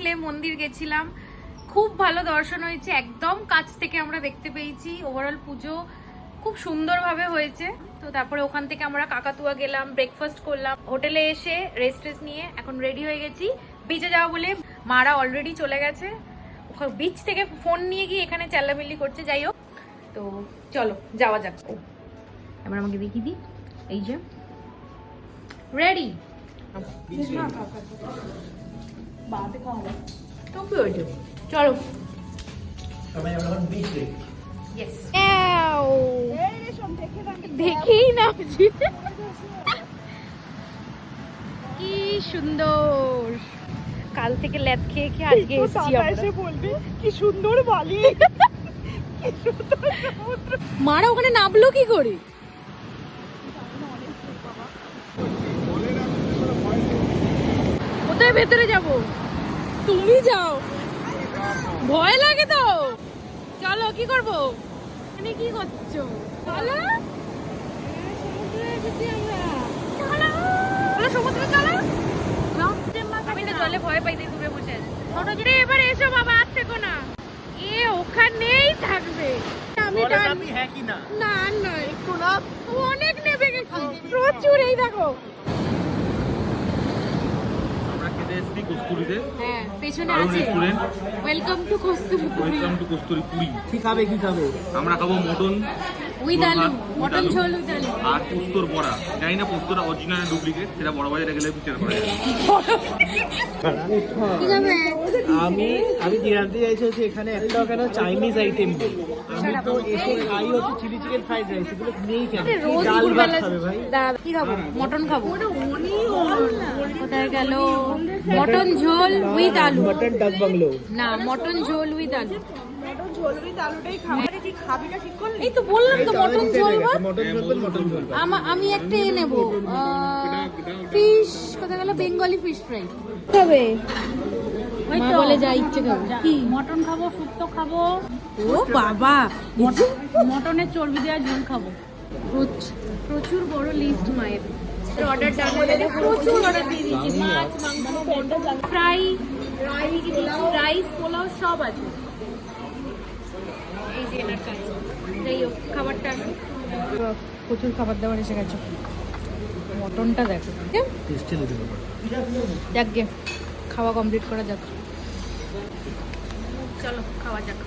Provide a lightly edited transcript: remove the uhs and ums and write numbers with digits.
দেখলে মন্দির গেছিলাম, খুব ভালো দর্শন হয়েছে, একদম কাছ থেকে আমরা দেখতে পেয়েছি। ওভারঅল পুজো খুব সুন্দরভাবে হয়েছে। তো তারপরে ওখান থেকে আমরা কাকাতুয়া গেলাম, ব্রেকফাস্ট করলাম, হোটেলে এসে রেস্ট নিয়ে এখন রেডি হয়ে গেছি বিচে যাওয়া বলে। মারা অলরেডি চলে গেছে, বিচ থেকে ফোন নিয়ে গিয়ে এখানে চেল্লামিল্লি করছে। যাই হোক, তো চলো যাওয়া যাক। এবার আমাকে দেখিয়ে দিই, এই যে রেডি। চলো দেখেই না কি সুন্দর। কাল থেকে ল্যাদ খেয়ে খেয়ে আজকে এসেছি আমরা। বলবি কি সুন্দর বালি, মারা ওখানে নামলো কি করে? কোথায় ভেতরে যাব? তুমি যাও, ভয় লাগে তো। চলো, কি করবো? মানে কি করছো? চলো সমুদ্রে চলো। আমি না জলে ভয় পাই, দূরে বসে আছে। এবার এসো বাবা, আর থেকো না, এ ওখানেই থাকবে। আমি না নয়, অনেক নেবে গেছি প্রচুর। এই দেখো, হ্যাঁ পেছনে আছে ওয়েলকাম টু কস্তুরপুরি। কি খাবে আমরা খাবো মটন উইথ আলু, মটন ঝোল উইথ আলু আর পোস্তর বড়া। জানি না পোস্তটা অরিজিনাল ডুপ্লিকেট, সেটা বড় বাজারে গেলে বিচার করা যায়। কি খাবে? আমি জানতে চাইছি হচ্ছে এখানে একটা কেন চাইনিজ আইটেম নেই। আমি তো এসে খাই হচ্ছে চিলি চিকেন ফ্রাইড রাইস, এগুলো নেই কেন? রোজ ডাল ভাত দুপুরবেলা খাবে ভাই? কি খাবো? মটন খাবো। কোথায় গেল? মটন ঝোল উইথ আলু। মটন ডাক বাংলো। না, মটন ঝোল উইথ আলু। কি খাবি না ঠিক করলি? এই তো বললাম তো, মটন ঝোল ভাত। মটন ঝোল ভাত। আমি একটা নেব ফিশ। কোথায় গেল? বেঙ্গলি ফিশ ফ্রাই খাবে। মা বলে যা ইচ্ছে খাবে। কি মটন খাবো, শুক্তো খাবো, ও বাবা, মটনের চর্বি দেওয়া ঝোল খাবো। প্রচুর বড় লিস্ট মায়ের। অর্ডার ডান হয়ে গেছে, প্রচুর অর্ডার দিয়ে দিয়েছি। মাছ, মাংস, ফ্রাই, রাইস, পোলাও সব আছে। এই যে এনার কাজ। যাই হোক, খাবারটা আসুক। প্রচুর খাবার দাবার এসে গেছে। মটনটা দেখো, যাক গে, খাওয়া কমপ্লিট করা যাক। চলো খাওয়া যাক।